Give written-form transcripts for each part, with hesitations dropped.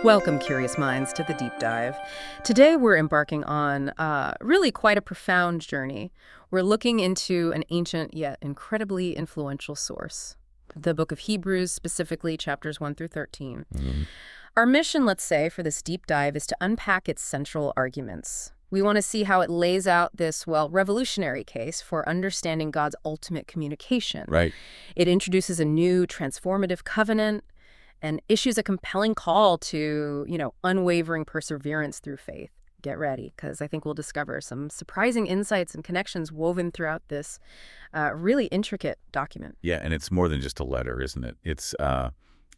Welcome, curious minds, to the deep dive. Today we're embarking on really quite a profound journey. We're looking into an ancient yet incredibly influential source, the book of Hebrews, specifically chapters 1 through 13. Our mission, let's say, for this deep dive is to unpack its central arguments. We want to see how it lays out this, revolutionary case for understanding God's ultimate communication. Right. It introduces a new transformative covenant and issues a compelling call to, unwavering perseverance through faith. Get ready, because I think we'll discover some surprising insights and connections woven throughout this really intricate document. Yeah, and it's more than just a letter, isn't it? It's a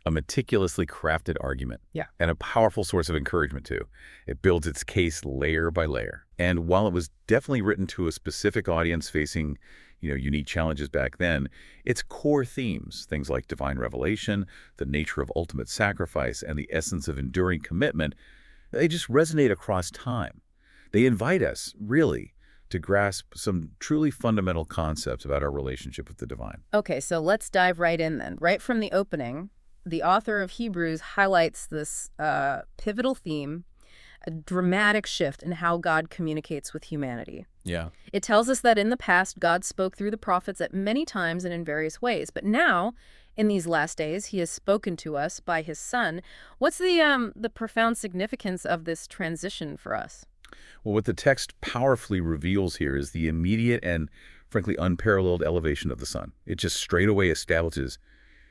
meticulously crafted argument. Yeah. And a powerful source of encouragement, too. It builds its case layer by layer. And while it was definitely written to a specific audience facing unique challenges back then, its core themes, things like divine revelation, the nature of ultimate sacrifice, and the essence of enduring commitment, they just resonate across time. They invite us, really, to grasp some truly fundamental concepts about our relationship with the divine. Okay, so let's dive right in then. Right from the opening, the author of Hebrews highlights this pivotal theme, a dramatic shift in how God communicates with humanity. Yeah. It tells us that in the past, God spoke through the prophets at many times and in various ways. But now, in these last days, he has spoken to us by his Son. What's the profound significance of this transition for us? Well, what the text powerfully reveals here is the immediate and, frankly, unparalleled elevation of the Son. It just straight away establishes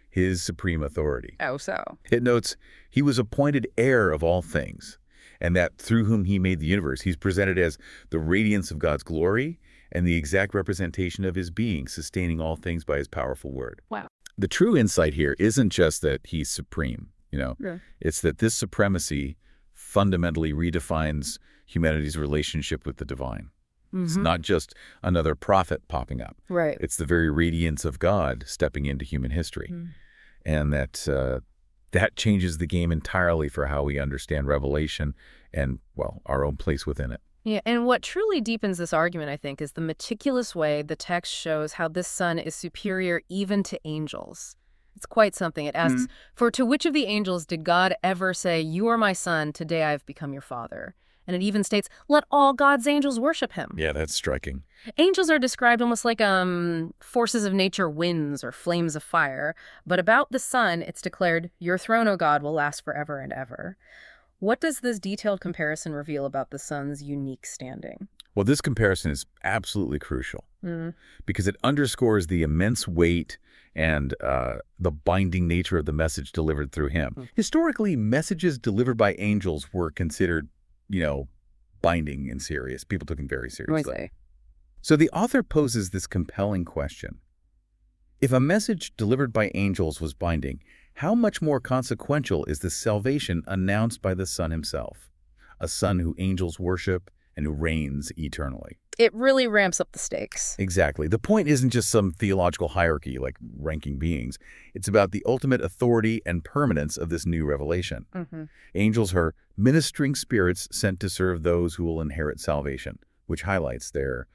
his supreme authority. Oh, so? It notes he was appointed heir of all things, and that through whom he made the universe. He's presented as the radiance of God's glory and the exact representation of his being, sustaining all things by his powerful word. Wow. The true insight here isn't just that he's supreme, Yeah. It's that this supremacy fundamentally redefines humanity's relationship with the divine. It's not just another prophet popping up. Right. It's the very radiance of God stepping into human history. And that changes the game entirely for how we understand Revelation and, our own place within it. Yeah, and what truly deepens this argument, I think, is the meticulous way the text shows how this Son is superior even to angels. It's quite something. It asks, "For to which of the angels did God ever say, 'You are my Son, today I have become your Father'?" And it even states, "Let all God's angels worship him." Yeah, that's striking. Angels are described almost like forces of nature, winds or flames of fire. But about the Son, it's declared, "Your throne, O God, will last forever and ever." What does this detailed comparison reveal about the Son's unique standing? Well, this comparison is absolutely crucial because it underscores the immense weight and the binding nature of the message delivered through him. Historically, messages delivered by angels were considered binding and serious. People took them very seriously. So the author poses this compelling question. If a message delivered by angels was binding, how much more consequential is the salvation announced by the Son himself, a Son who angels worship and who reigns eternally? It really ramps up the stakes. Exactly. The point isn't just some theological hierarchy like ranking beings. It's about the ultimate authority and permanence of this new revelation. Angels are ministering spirits sent to serve those who will inherit salvation, which highlights their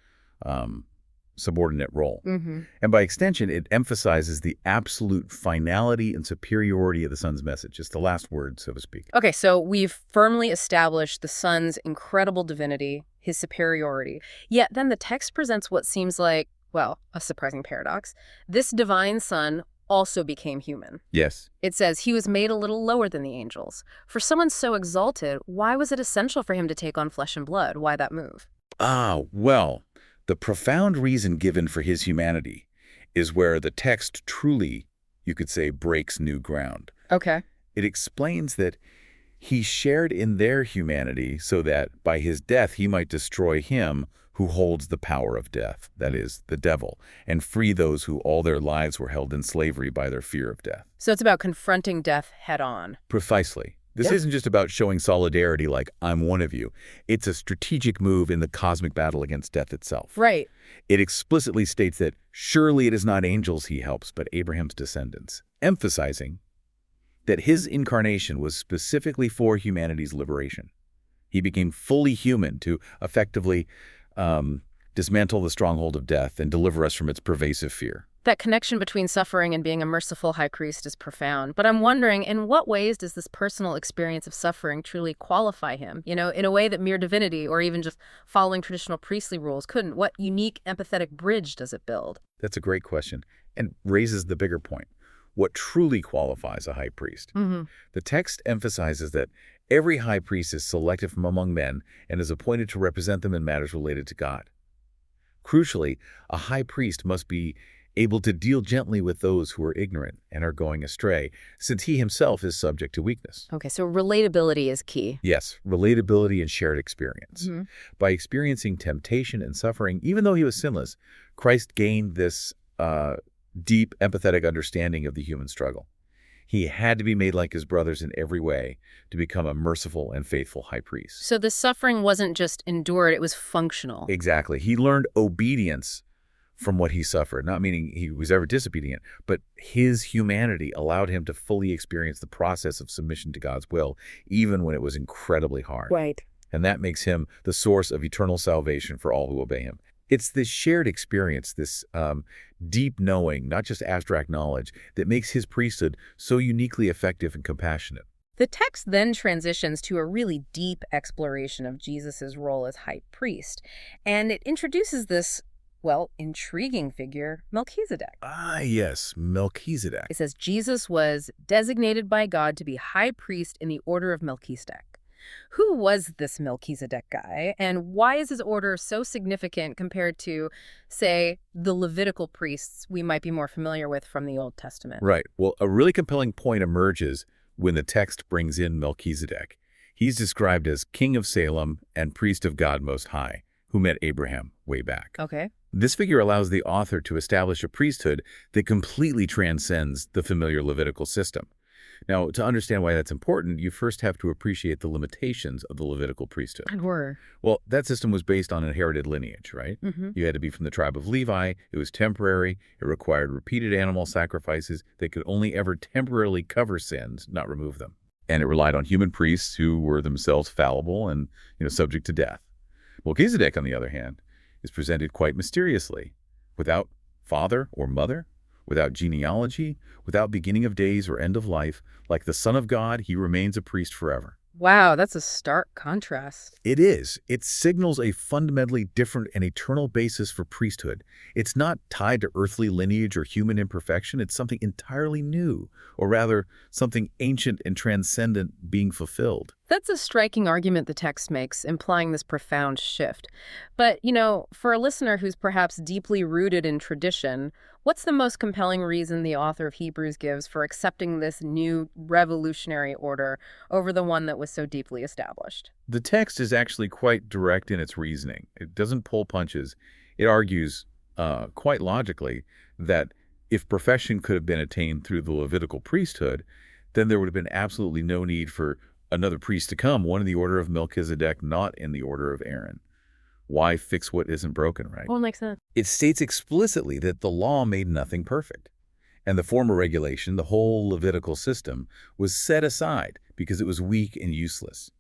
subordinate role. And by extension, it emphasizes the absolute finality and superiority of the Son's message. It's the last word, so to speak. Okay, so we've firmly established the Son's incredible divinity, his superiority. Yet then the text presents what seems like, a surprising paradox. This divine Son also became human. Yes. It says he was made a little lower than the angels. For someone so exalted, why was it essential for him to take on flesh and blood? Why that move? The profound reason given for his humanity is where the text truly, you could say, breaks new ground. Okay. It explains that he shared in their humanity so that by his death he might destroy him who holds the power of death, that is, the devil, and free those who all their lives were held in slavery by their fear of death. So it's about confronting death head on. Precisely. This isn't just about showing solidarity like, I'm one of you. It's a strategic move in the cosmic battle against death itself. Right. It explicitly states that surely it is not angels he helps, but Abraham's descendants, emphasizing that his incarnation was specifically for humanity's liberation. He became fully human to effectively dismantle the stronghold of death and deliver us from its pervasive fear. That connection between suffering and being a merciful high priest is profound. But I'm wondering, in what ways does this personal experience of suffering truly qualify him? In a way that mere divinity or even just following traditional priestly rules couldn't. What unique empathetic bridge does it build? That's a great question and raises the bigger point. What truly qualifies a high priest? Hmm. The text emphasizes that every high priest is selected from among men and is appointed to represent them in matters related to God. Crucially, a high priest must be able to deal gently with those who are ignorant and are going astray, since he himself is subject to weakness. Okay, so relatability is key. Yes, relatability and shared experience. Hmm. By experiencing temptation and suffering, even though he was sinless, Christ gained this deep, empathetic understanding of the human struggle. He had to be made like his brothers in every way to become a merciful and faithful high priest. So the suffering wasn't just endured, it was functional. Exactly. He learned obedience from what he suffered, not meaning he was ever disobedient, but his humanity allowed him to fully experience the process of submission to God's will, even when it was incredibly hard. Right. And that makes him the source of eternal salvation for all who obey him. It's this shared experience, this deep knowing, not just abstract knowledge, that makes his priesthood so uniquely effective and compassionate. The text then transitions to a really deep exploration of Jesus' role as high priest, and it introduces this, well, intriguing figure, Melchizedek. Ah, yes, Melchizedek. It says Jesus was designated by God to be high priest in the order of Melchizedek. Who was this Melchizedek guy, and why is his order so significant compared to, say, the Levitical priests we might be more familiar with from the Old Testament? Right. Well, a really compelling point emerges when the text brings in Melchizedek. He's described as king of Salem and priest of God Most High, who met Abraham way back. Okay. This figure allows the author to establish a priesthood that completely transcends the familiar Levitical system. Now, to understand why that's important, you first have to appreciate the limitations of the Levitical priesthood. And were. Well, that system was based on inherited lineage, right? Mm-hmm. You had to be from the tribe of Levi. It was temporary. It required repeated animal sacrifices that could only ever temporarily cover sins, not remove them. And it relied on human priests who were themselves fallible and, subject to death. Melchizedek, on the other hand, is presented quite mysteriously, without father or mother, without genealogy, without beginning of days or end of life. Like the Son of God, he remains a priest forever. Wow, that's a stark contrast. It is. It signals a fundamentally different and eternal basis for priesthood. It's not tied to earthly lineage or human imperfection. It's something entirely new, or rather, something ancient and transcendent being fulfilled. That's a striking argument the text makes, implying this profound shift. But, for a listener who's perhaps deeply rooted in tradition, what's the most compelling reason the author of Hebrews gives for accepting this new revolutionary order over the one that was so deeply established? The text is actually quite direct in its reasoning. It doesn't pull punches. It argues, quite logically, that if perfection could have been attained through the Levitical priesthood, then there would have been absolutely no need for another priest to come, one in the order of Melchizedek, not in the order of Aaron. Why fix what isn't broken, right? Well, it makes sense. It states explicitly that the law made nothing perfect. And the former regulation, the whole Levitical system, was set aside because it was weak and useless.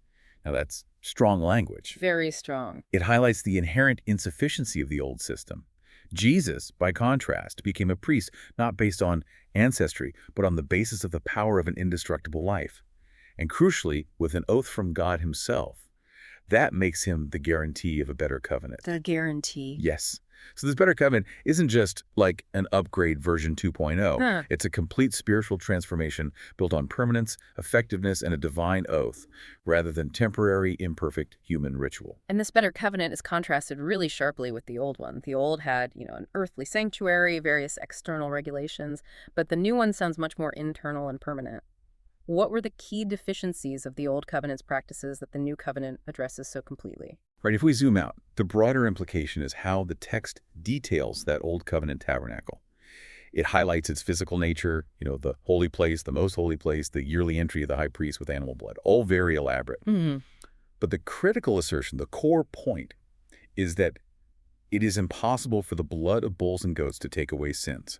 Now that's strong language. Very strong. It highlights the inherent insufficiency of the old system. Jesus, by contrast, became a priest not based on ancestry, but on the basis of the power of an indestructible life. And crucially, with an oath from God himself. That makes him the guarantee of a better covenant. The guarantee. Yes. So this better covenant isn't just like an upgrade version 2.0. Huh. It's a complete spiritual transformation built on permanence, effectiveness, and a divine oath, rather than temporary, imperfect human ritual. And this better covenant is contrasted really sharply with the old one. The old had, an earthly sanctuary, various external regulations, but the new one sounds much more internal and permanent. What were the key deficiencies of the Old Covenant's practices that the New Covenant addresses so completely? Right, if we zoom out, the broader implication is how the text details that Old Covenant tabernacle. It highlights its physical nature, the holy place, the most holy place, the yearly entry of the high priest with animal blood, all very elaborate. Mm-hmm. But the critical assertion, the core point, is that it is impossible for the blood of bulls and goats to take away sins.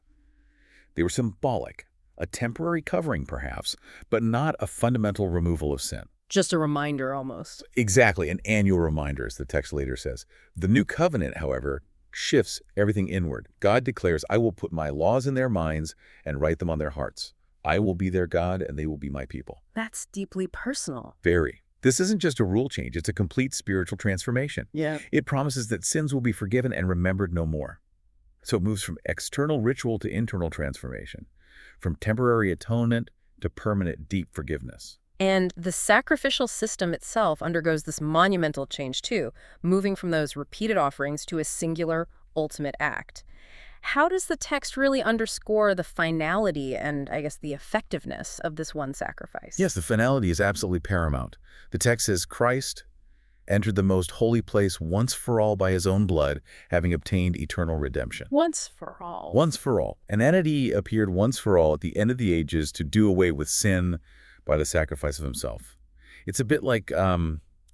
They were symbolic. A temporary covering, perhaps, but not a fundamental removal of sin. Just a reminder, almost. Exactly, an annual reminder, as the text later says. The New Covenant, however, shifts everything inward. God declares, I will put my laws in their minds and write them on their hearts. I will be their God and they will be my people. That's deeply personal. Very. This isn't just a rule change, it's a complete spiritual transformation. Yeah. It promises that sins will be forgiven and remembered no more. So it moves from external ritual to internal transformation, from temporary atonement to permanent deep forgiveness. And the sacrificial system itself undergoes this monumental change too, moving from those repeated offerings to a singular, ultimate act. How does the text really underscore the finality and, I guess, the effectiveness of this one sacrifice? Yes, the finality is absolutely paramount. The text says, Christ entered the most holy place once for all by his own blood, having obtained eternal redemption. Once for all. Once for all. An entity appeared once for all at the end of the ages to do away with sin by the sacrifice of himself. It's a bit like,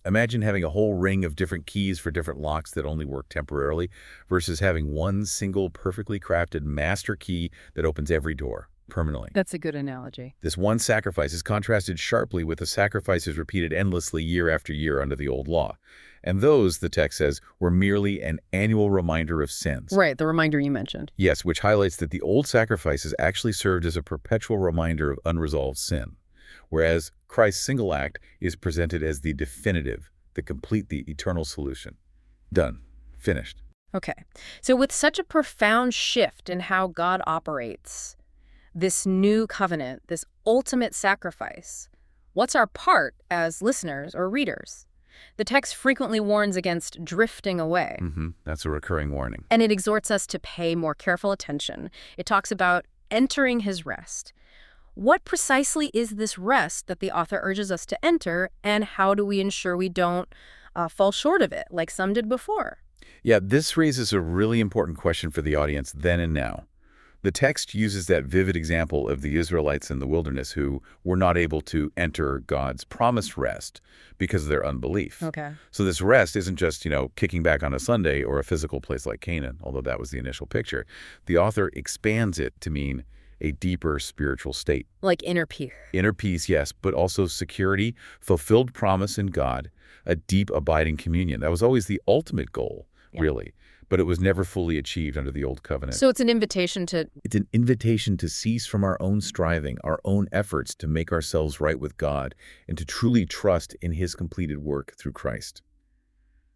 imagine having a whole ring of different keys for different locks that only work temporarily versus having one single perfectly crafted master key that opens every door permanently. That's a good analogy. This one sacrifice is contrasted sharply with the sacrifices repeated endlessly year after year under the old law. And those, the text says, were merely an annual reminder of sins. Right, the reminder you mentioned. Yes, which highlights that the old sacrifices actually served as a perpetual reminder of unresolved sin, whereas Christ's single act is presented as the definitive, the complete, the eternal solution. Done. Finished. Okay, so with such a profound shift in how God operates, this new covenant, this ultimate sacrifice, what's our part as listeners or readers? The text frequently warns against drifting away. That's a recurring warning. And it exhorts us to pay more careful attention. It talks about entering his rest. What precisely is this rest that the author urges us to enter, and how do we ensure we don't fall short of it, like some did before? Yeah, this raises a really important question for the audience then and now. The text uses that vivid example of the Israelites in the wilderness who were not able to enter God's promised rest because of their unbelief. Okay. So this rest isn't just, kicking back on a Sunday or a physical place like Canaan, although that was the initial picture. The author expands it to mean a deeper spiritual state. Like inner peace. Inner peace, yes, but also security, fulfilled promise in God, a deep abiding communion. That was always the ultimate goal, really. But it was never fully achieved under the Old Covenant. So it's an invitation to... It's an invitation to cease from our own striving, our own efforts to make ourselves right with God, and to truly trust in his completed work through Christ.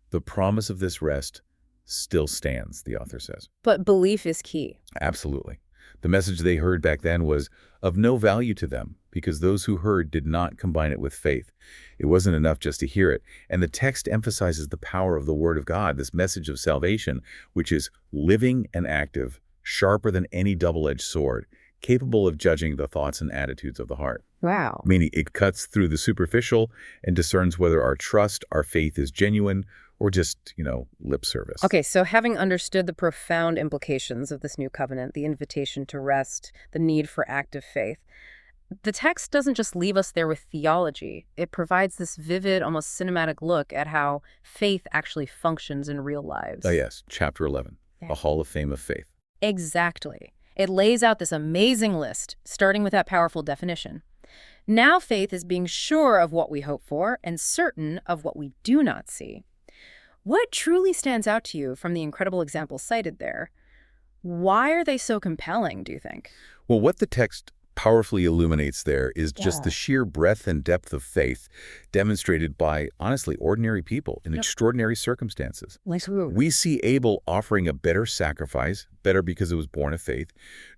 The promise of this rest still stands, the author says. But belief is key. Absolutely. The message they heard back then was of no value to them because those who heard did not combine it with faith. It wasn't enough just to hear it. And the text emphasizes the power of the Word of God, this message of salvation, which is living and active, sharper than any double-edged sword, capable of judging the thoughts and attitudes of the heart. Wow. Meaning it cuts through the superficial and discerns whether our trust, our faith is genuine or just, lip service. Okay, so having understood the profound implications of this new covenant, the invitation to rest, the need for active faith, the text doesn't just leave us there with theology. It provides this vivid, almost cinematic look at how faith actually functions in real lives. Oh, yes. Chapter 11, The Hall of Fame of Faith. Exactly. It lays out this amazing list, starting with that powerful definition. Now faith is being sure of what we hope for and certain of what we do not see. What truly stands out to you from the incredible examples cited there? Why are they so compelling, do you think? Well, what the text powerfully illuminates there is just the sheer breadth and depth of faith demonstrated by, honestly, ordinary people in extraordinary circumstances. Like who? We see Abel offering a better sacrifice, better because it was born of faith.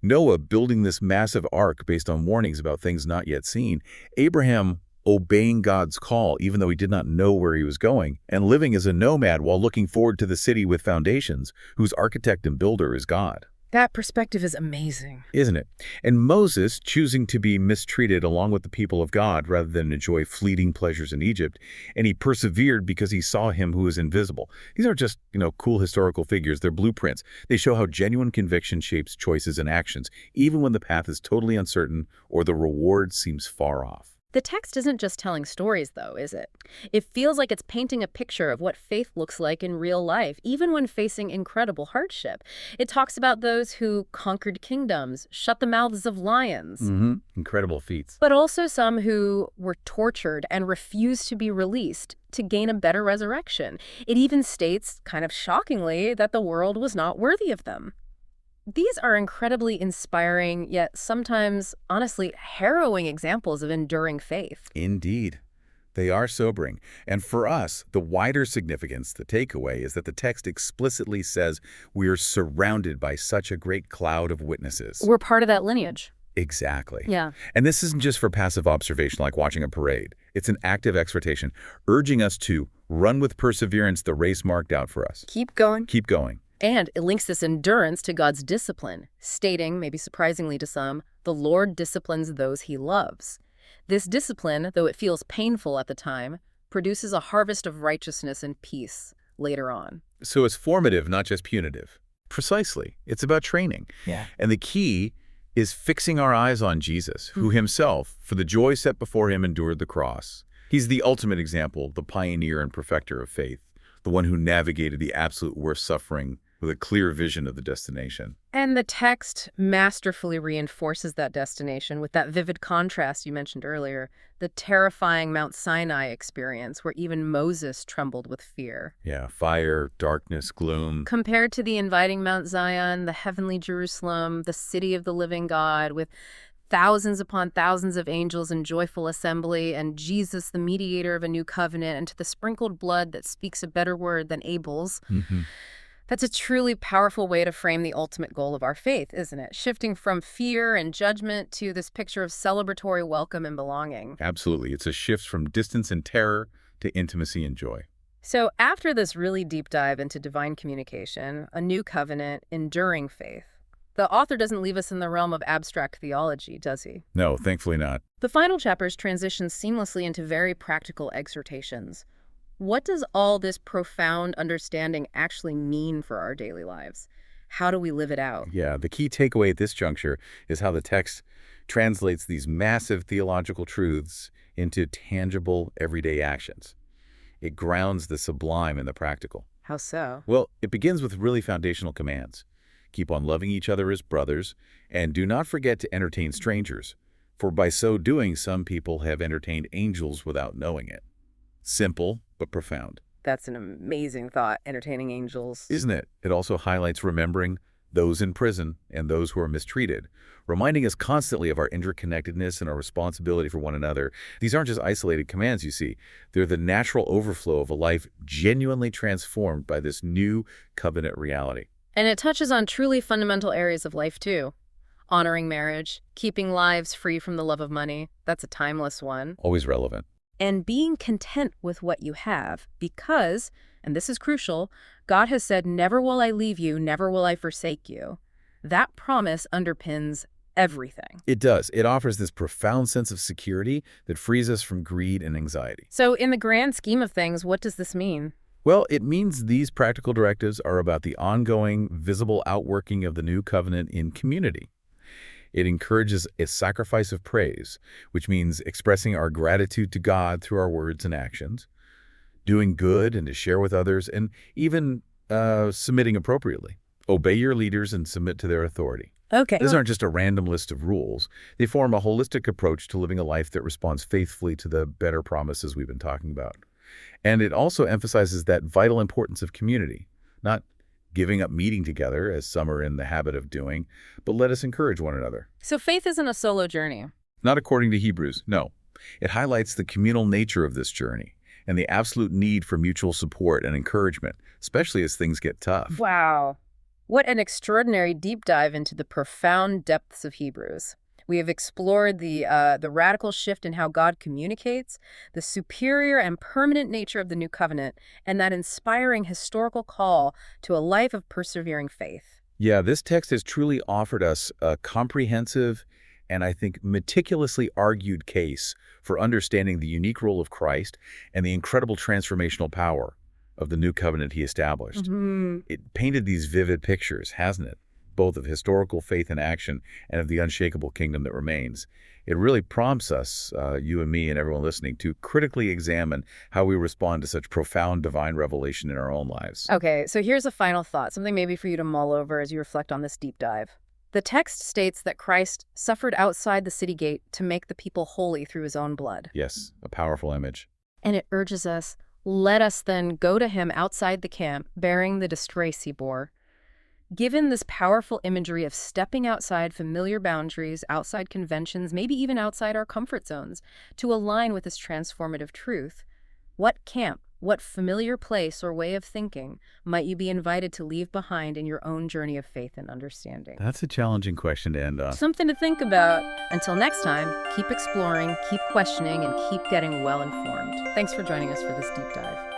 Noah building this massive ark based on warnings about things not yet seen. Abraham obeying God's call even though he did not know where he was going, and living as a nomad while looking forward to the city with foundations, whose architect and builder is God. That perspective is amazing. Isn't it? And Moses choosing to be mistreated along with the people of God rather than enjoy fleeting pleasures in Egypt, and he persevered because he saw him who is invisible. These aren't just, cool historical figures. They're blueprints. They show how genuine conviction shapes choices and actions, even when the path is totally uncertain or the reward seems far off. The text isn't just telling stories, though, is it? It feels like it's painting a picture of what faith looks like in real life, even when facing incredible hardship. It talks about those who conquered kingdoms, shut the mouths of lions, Incredible feats. but also some who were tortured and refused to be released to gain a better resurrection. It even states, kind of shockingly, that the world was not worthy of them. These are incredibly inspiring, yet sometimes, honestly, harrowing examples of enduring faith. Indeed. They are sobering. And for us, the wider significance, the takeaway, is that the text explicitly says we are surrounded by such a great cloud of witnesses. We're part of that lineage. Exactly. Yeah. And this isn't just for passive observation like watching a parade. It's an active exhortation, urging us to run with perseverance the race marked out for us. Keep going. Keep going. And it links this endurance to God's discipline, stating, maybe surprisingly to some, the Lord disciplines those he loves. This discipline, though it feels painful at the time, produces a harvest of righteousness and peace later on. So it's formative, not just punitive. Precisely. It's about training. Yeah. And the key is fixing our eyes on Jesus, who himself, for the joy set before him, endured the cross. He's the ultimate example, the pioneer and perfecter of faith, the one who navigated the absolute worst suffering with a clear vision of the destination. And the text masterfully reinforces that destination with that vivid contrast you mentioned earlier, the terrifying Mount Sinai experience where even Moses trembled with fear. Yeah, fire, darkness, gloom. Compared to the inviting Mount Zion, the heavenly Jerusalem, the city of the living God, with thousands upon thousands of angels in joyful assembly, and Jesus, the mediator of a new covenant, and to the sprinkled blood that speaks a better word than Abel's. That's a truly powerful way to frame the ultimate goal of our faith, isn't it? Shifting from fear and judgment to this picture of celebratory welcome and belonging. Absolutely. It's a shift from distance and terror to intimacy and joy. So after this really deep dive into divine communication, a new covenant, enduring faith, the author doesn't leave us in the realm of abstract theology, does he? No, thankfully not. The final chapters transition seamlessly into very practical exhortations. What does all this profound understanding actually mean for our daily lives? How do we live it out? Yeah, the key takeaway at this juncture is how the text translates these massive theological truths into tangible, everyday actions. It grounds the sublime in the practical. How so? Well, it begins with really foundational commands. Keep on loving each other as brothers, and do not forget to entertain strangers, for by so doing some people have entertained angels without knowing it. Simple, but profound. That's an amazing thought, entertaining angels. Isn't it? It also highlights remembering those in prison and those who are mistreated, reminding us constantly of our interconnectedness and our responsibility for one another. These aren't just isolated commands, you see. They're the natural overflow of a life genuinely transformed by this new covenant reality. And it touches on truly fundamental areas of life, too. Honoring marriage, keeping lives free from the love of money. That's a timeless one. Always relevant. And being content with what you have because, and this is crucial, God has said, never will I leave you, never will I forsake you. That promise underpins everything. It does. It offers this profound sense of security that frees us from greed and anxiety. So in the grand scheme of things, what does this mean? Well, it means these practical directives are about the ongoing, visible outworking of the new covenant in community. It encourages a sacrifice of praise, which means expressing our gratitude to God through our words and actions, doing good and to share with others, and even submitting appropriately. Obey your leaders and submit to their authority. Okay. These aren't just a random list of rules. They form a holistic approach to living a life that responds faithfully to the better promises we've been talking about. And it also emphasizes that vital importance of community, not giving up meeting together, as some are in the habit of doing, but let us encourage one another. So faith isn't a solo journey. Not according to Hebrews, no. It highlights the communal nature of this journey and the absolute need for mutual support and encouragement, especially as things get tough. Wow. What an extraordinary deep dive into the profound depths of Hebrews. We have explored the radical shift in how God communicates, the superior and permanent nature of the new covenant, and that inspiring historical call to a life of persevering faith. Yeah, this text has truly offered us a comprehensive and I think meticulously argued case for understanding the unique role of Christ and the incredible transformational power of the new covenant he established. It painted these vivid pictures, hasn't it? both of historical faith in action and of the unshakable kingdom that remains. It really prompts us, you and me and everyone listening, to critically examine how we respond to such profound divine revelation in our own lives. Okay, so here's a final thought, something maybe for you to mull over as you reflect on this deep dive. The text states that Christ suffered outside the city gate to make the people holy through his own blood. Yes, a powerful image. And it urges us, let us then go to him outside the camp, bearing the disgrace he bore. Given this powerful imagery of stepping outside familiar boundaries, outside conventions, maybe even outside our comfort zones, to align with this transformative truth, what camp, what familiar place or way of thinking might you be invited to leave behind in your own journey of faith and understanding? That's a challenging question to end on. Something to think about. Until next time, keep exploring, keep questioning, and keep getting well informed. Thanks for joining us for this deep dive.